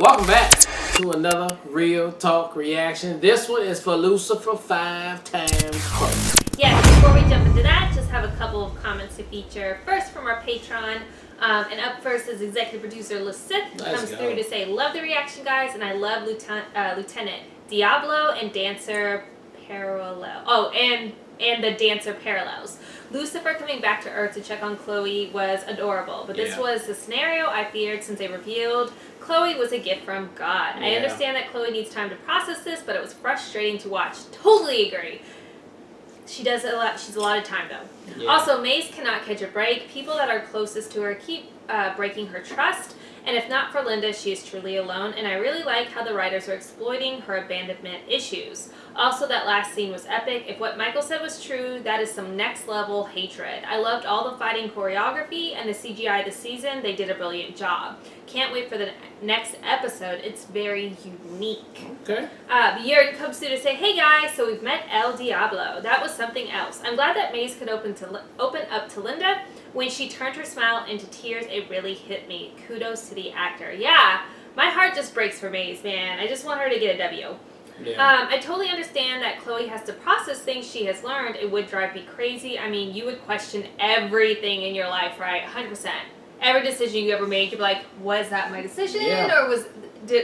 Welcome back to another Real Talk reaction. This one is for Lucifer 5 times close. Yes, before we jump into that, just have a couple of comments to feature. First from our Patreon, and up first is executive producer Lucifer. Comes through to say, love the reaction, guys, and I love Lieutenant Diablo and Dancer Parallel. Oh, and the Dancer Parallels. Lucifer coming back to Earth to check on Chloe was adorable, but this was the scenario I feared since they revealed Chloe was a gift from God. I understand that Chloe needs time to process this, but it was frustrating to watch. Totally agree. She does a lot. She's a lot of time though. Yeah. Also, Maze cannot catch a break. People that are closest to her keep breaking her trust. And if not for Linda, she is truly alone. And I really like how the writers are exploiting her abandonment issues. Also, that last scene was epic. If what Michael said was true, that is some next level hatred. I loved all the fighting choreography and the CGI this season. They did a brilliant job. Can't wait for the next episode. It's very unique. Okay. Jurgen comes through to say, hey guys, so we've met El Diablo. That was something else. I'm glad that Maze could open up to Linda. When she turned her smile into tears, it really hit me. Kudos to the actor. Yeah, my heart just breaks for Maze, man. I just want her to get a W. Yeah. I totally understand that Chloe has to process things she has learned. It would drive me crazy. I mean, you would question everything in your life, right? 100%. Every decision you ever made, you'd be like, was that my decision? Yeah. Or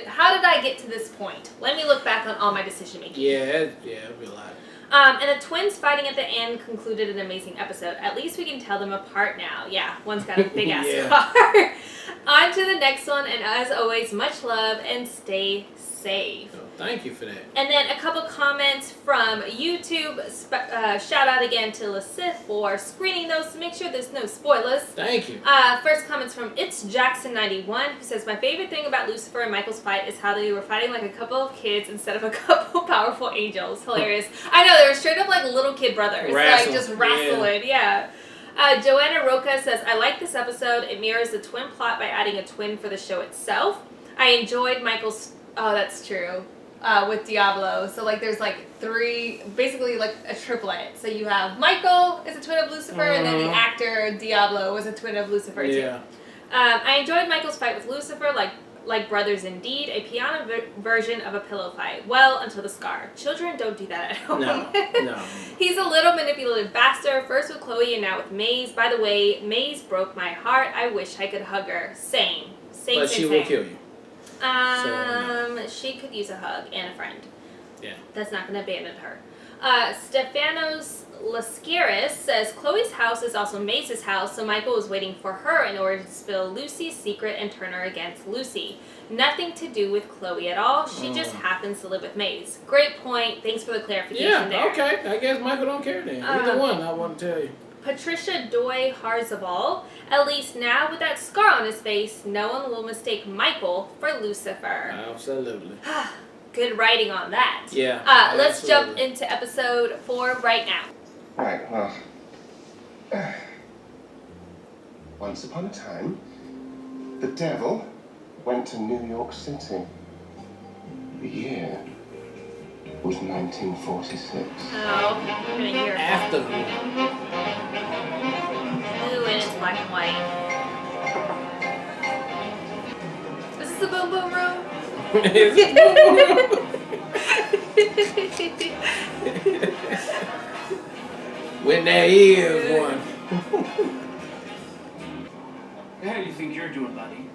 how did I get to this point? Let me look back on all my decision making. Yeah, it'd be a lot. And the twins fighting at the end concluded an amazing episode. At least we can tell them apart now. Yeah, one's got a big ass scar. On to the next one, and as always, much love and stay safe. Oh, thank you for that. And then a couple comments from YouTube. Shout out again to Lucifer for screening those to make sure there's no spoilers. Thank you. First comments from It's Jackson91, who says, my favorite thing about Lucifer and Michael's fight is how they were fighting like a couple of kids instead of a couple powerful angels. Hilarious. I know, they were straight up like little kid brothers. Like just wrestling. Yeah. Joanna Roca says, I like this episode. It mirrors the twin plot by adding a twin for the show itself. I enjoyed Michael's... Oh, that's true. With Diablo. So, like, there's, like, three... Basically, like, a triplet. So, you have Michael is a twin of Lucifer, and then the actor Diablo was a twin of Lucifer, too. I enjoyed Michael's fight with Lucifer, like brothers indeed. A piano version of a pillow fight. Well, until the scar. Children don't do that at home. No. He's a little manipulative bastard. First with Chloe and now with Maze. By the way, Maze broke my heart. I wish I could hug her. Same. But she will kill you. She could use a hug and a friend. Yeah. That's not going to abandon her. Stefanos Lascaris says, Chloe's house is also Maze's house, so Michael was waiting for her in order to spill Lucy's secret and turn her against Lucy. Nothing to do with Chloe at all. She just happens to live with Maze. Great point. Thanks for the clarification there. Okay. I guess Michael don't care then. Either one, I want to tell you. Patricia Doy Harzabal, at least now with that scar on his face, no one will mistake Michael for Lucifer. Absolutely. Good writing on that. Yeah. Let's jump into episode 4 right now. Right, well. Once upon a time, the devil went to New York City. The year was 1946. Oh, okay. We're gonna hear it. After. Ooh, and it's black and white. Is this the boom boom room? When there is one. How do you think you're doing, buddy?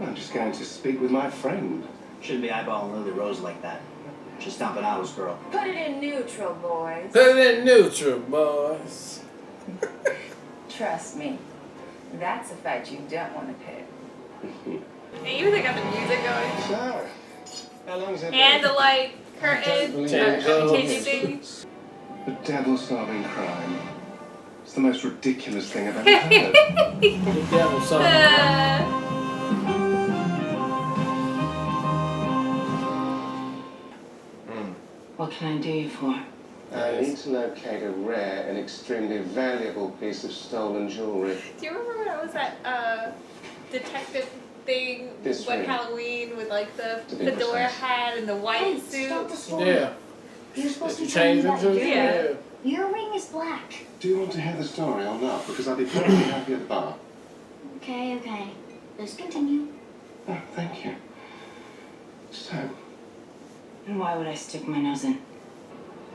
I'm just going to speak with my friend. Shouldn't be eyeballing Lily Rose like that. She's stomping out his girl. Put it in neutral, boys. Put it in neutral, boys. Trust me, that's a fight you don't want to pick. Hey, you got the music going. So, how long has it been? And the light, curtain, changing things. The devil solving crime. It's the most ridiculous thing I've ever heard. The devil solving What can I do you for? I need to locate a rare and extremely valuable piece of stolen jewelry. Do you remember when I was at detective thing This one ring. Halloween with like the To be fedora precise. hat and the white suit? Stop the story. Yeah. You're supposed You to tell me changed it about to? your Yeah. ring. Your ring is black. Do you want to hear the story or not? Because I'll be perfectly happy at the bar. Okay. Let's continue. Oh, thank you. So, And why would I stick my nose in?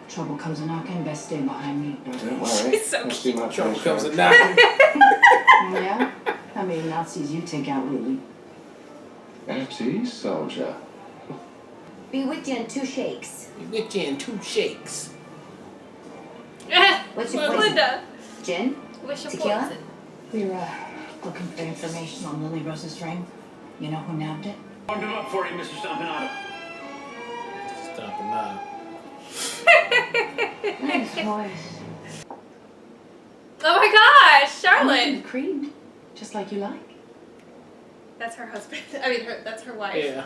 Trouble comes a knocking, best stay behind me. don't worry. She's so Let's do my Trouble first comes round. a knocking. Yeah? How many Nazis you take out, Lily? At ease, soldier. Be with you in 2 shakes. You get you in 2 shakes. What's your Well, poison? Linda, Gin? what's your Tequila? poison? We were looking for information on Lily Rose's ring. You know who nabbed it? Warmed him up for you, Mr. Stompanato. Stop and nod. Nice voice. Oh my gosh, Charlotte! The cream, just like you like. That's her husband. I mean, that's her wife. Yeah.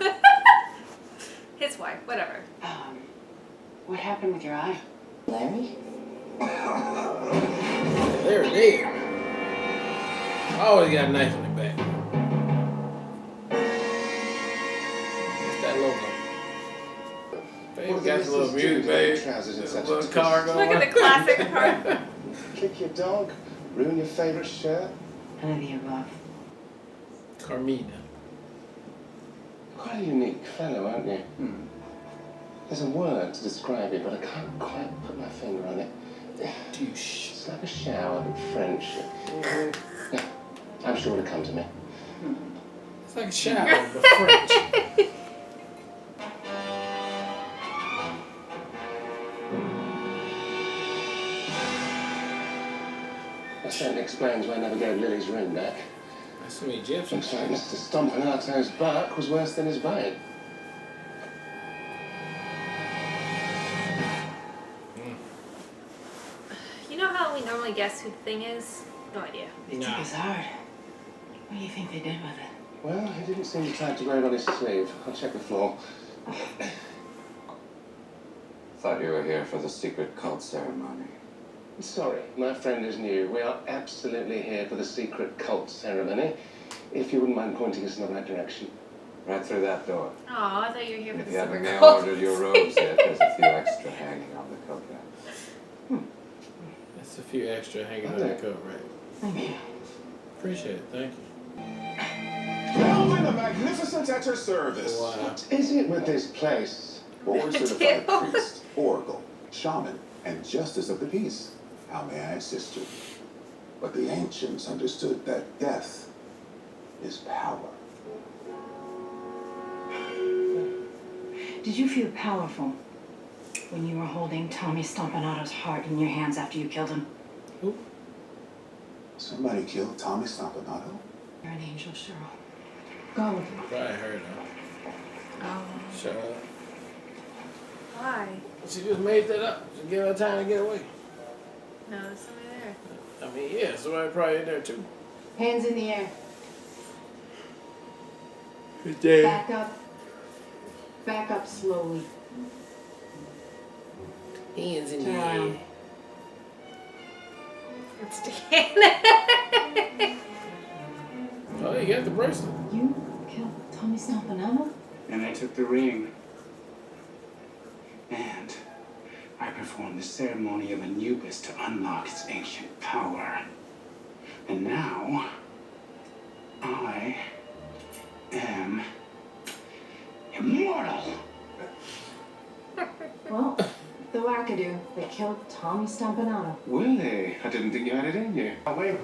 His wife, whatever. What happened with your eye? Larry? There it is. Always got a knife in the back. What's that logo? Babe, got the little music, babe. Trousers in such a Little twist. car going. Look at the classic part. Kick your dog, ruin your favourite shirt. None of the above. Carmina. Quite a unique fellow, aren't you? There's a word to describe it, but I can't quite put my finger on it. Douche. It's like a shower, but French. Yeah, I'm sure it'll come to me. It's like a shower, but French. That certainly explains why I never gave Lily's ring back. That's some Egyptian Looks like shit. Mr. Stompanato's bark was worse than his bite. You know how we normally guess who the thing is? No idea. It's Nah. bizarre. What do you think they did with it? Well, he didn't seem tied to wear it on his sleeve. I'll check the floor. Thought you were here for the secret cult ceremony. Sorry, my friend is new. We are absolutely here for the secret cult ceremony. If you wouldn't mind pointing us in the right direction. Right through that door. Oh, I thought you were here for If the you haven't super mail cult. ordered your robes yet, there's a few extra hanging on the coat rack. That's a few extra hanging on the coat, right? Thank you. Appreciate it, thank you. Gentlemen, the magnificent at your service. Wow. What is it with this place? Board certified Damn. priest, oracle, shaman, and justice of the peace. How may I assist you? But the ancients understood that death is power. Did you feel powerful when you were holding Tommy Stompanato's heart in your hands after you killed him? Who? Somebody killed Tommy Stompanato? You're an angel, Cheryl. Go. Probably heard her. Oh, Shut up. why? She just made that up. She gave her time to get away. No, there's somebody there. I mean, yeah, somebody probably in there too. Hands in the air. Who's dead? Back up. Back up slowly. Hands in the Turn around. air. It's Dan. Oh, you got the bracelet. You killed Tommy Stompanato? And I took the ring. And I performed the ceremony of Anubis to unlock its ancient power. And now, I am immortal. Well, the wackadoo that killed Tommy Stompanato. Willie, I didn't think you had it in you. Oh, wait.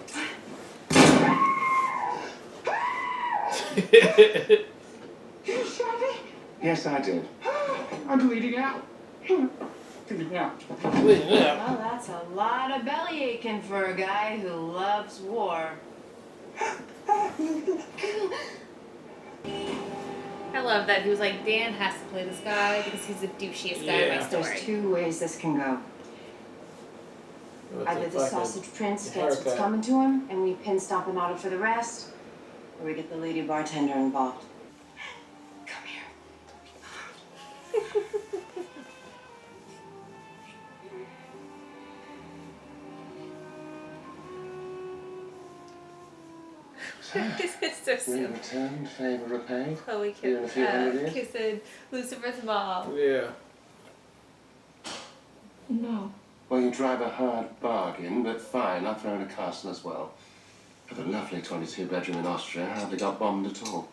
You shot me? Yes, I did. I'm bleeding out. Bleeding out. Yeah. Well, that's a lot of belly aching for a guy who loves war. I love that he was like, Dan has to play this guy because he's the douchiest guy in Yeah. my story. There's 2 ways this can go. With Either the fucking sausage prince gets what's haircut. coming to him, and we pin Stompanato for the rest, or we get the lady bartender involved. Come here. This is so We silly. returned, favour repaid. Chloe You and a few hundred years? kissing Lucifer's mom. Yeah. No. Well, you drive a hard bargain, but fine, I'll throw in a castle as well. Have a lovely 22-bedroom in Austria, hardly got bombed at all.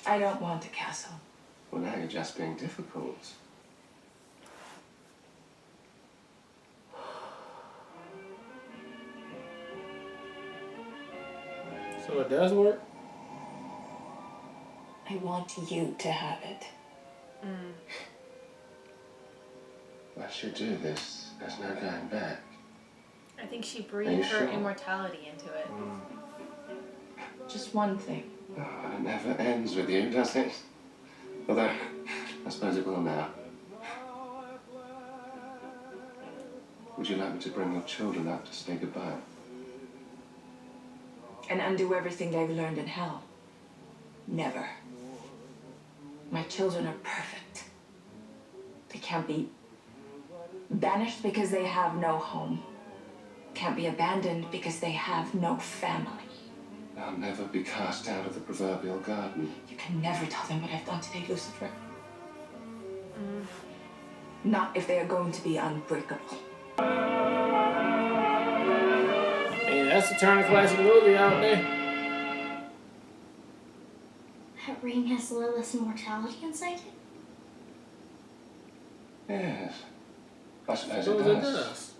I don't want a castle. Well, now you're just being difficult. So it does work? I want you to have it. Once you do this, there's no going back. I think she Are you breathed her sure? immortality into it. Just one thing. Oh, it never ends with you, does it? Although, I suppose it will now. Would you like me to bring your children up to say goodbye? And undo everything they've learned in hell? Never. My children are perfect. They can't be banished because they have no home. Can't be abandoned because they have no family. They'll never be cast out of the proverbial garden. You can never tell them what I've done today, Lucifer. Not if they are going to be unbreakable. Man, that's a Turner Classic movie out there. That ring has Lilith's immortality inside it? Yes. I suppose So it it does. does.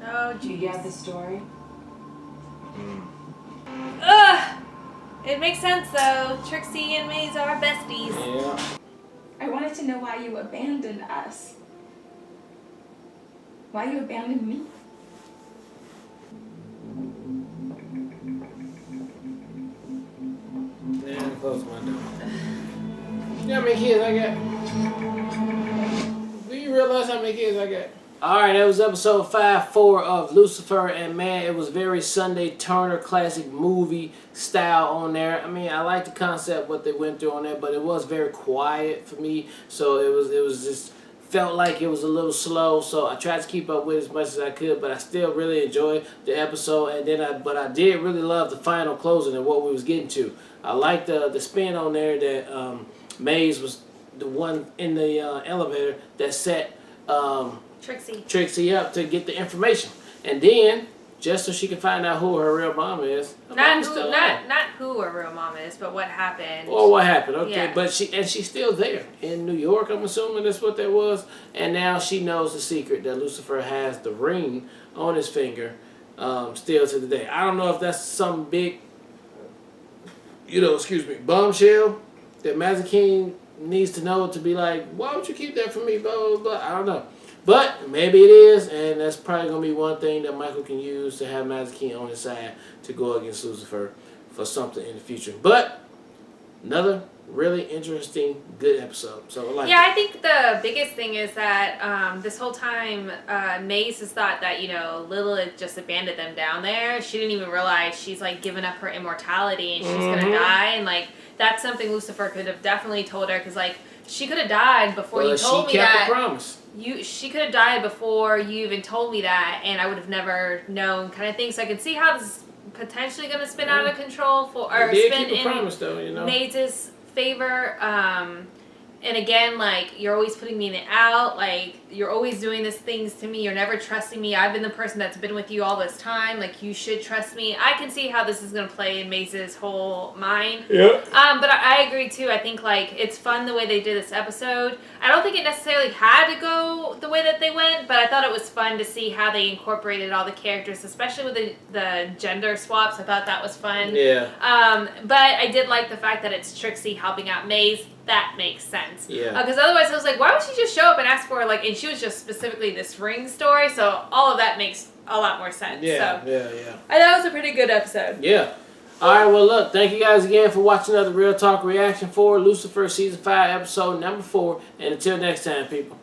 Oh, Do you jeez. get the story? Ugh! It makes sense though. Trixie and Maze are besties. Yeah. I wanted to know why you abandoned us. Why you abandoned me. Yeah, I'm close my door. You know how many kids I got? Do you realize how many kids I got? Alright, that was episode 5-4 of Lucifer, and man, it was very Sunday Turner Classic movie style on there. I mean, I like the concept, what they went through on there, but it was very quiet for me, so it was just felt like it was a little slow, so I tried to keep up with it as much as I could, but I still really enjoyed the episode, and then I did really love the final closing and what we was getting to. I liked the spin on there that Maze was the one in the elevator that set Trixie up to get the information, and then just so she can find out who her real mom is. Not who her real mom is, but what happened. Or what happened? Okay, Yeah. but she's still there in New York. I'm assuming that's what that was, and now she knows the secret that Lucifer has the ring on his finger, still to the day. I don't know if that's some big, bombshell that Mazikeen needs to know to be like, why would you keep that from me? Blah blah blah. I don't know. But maybe it is, and that's probably going to be one thing that Michael can use to have Mazikeen on his side to go against Lucifer for something in the future. But another really interesting, good episode. So I like it. I think the biggest thing is that this whole time Maze has thought that, Lilith just abandoned them down there. She didn't even realize she's like given up her immortality and she's going to die. And like that's something Lucifer could have definitely told her, because like she could have died before you told me that. She kept the promise. She could have died before you even told me that, and I would have never known, kind of thing. So I could see how this is potentially going to spin out of control spin in promise, though, Maze's favor. And again, like, you're always putting me in and out. Like, you're always doing these things to me. You're never trusting me. I've been the person that's been with you all this time. Like, you should trust me. I can see how this is going to play in Maze's whole mind. Yeah. But I agree, too. I think, like, it's fun the way they did this episode. I don't think it necessarily had to go the way that they went, but I thought it was fun to see how they incorporated all the characters, especially with the gender swaps. I thought that was fun. Yeah. But I did like the fact that it's Trixie helping out Maze. That makes sense. Yeah. Because otherwise I was like, why would she just show up and ask for, like, and she was just specifically this ring story, so all of that makes a lot more sense. Yeah, so, yeah. I thought it was a pretty good episode. Yeah. Alright, well look, thank you guys again for watching another Real Talk reaction for Lucifer Season 5 episode number 4, and until next time, people.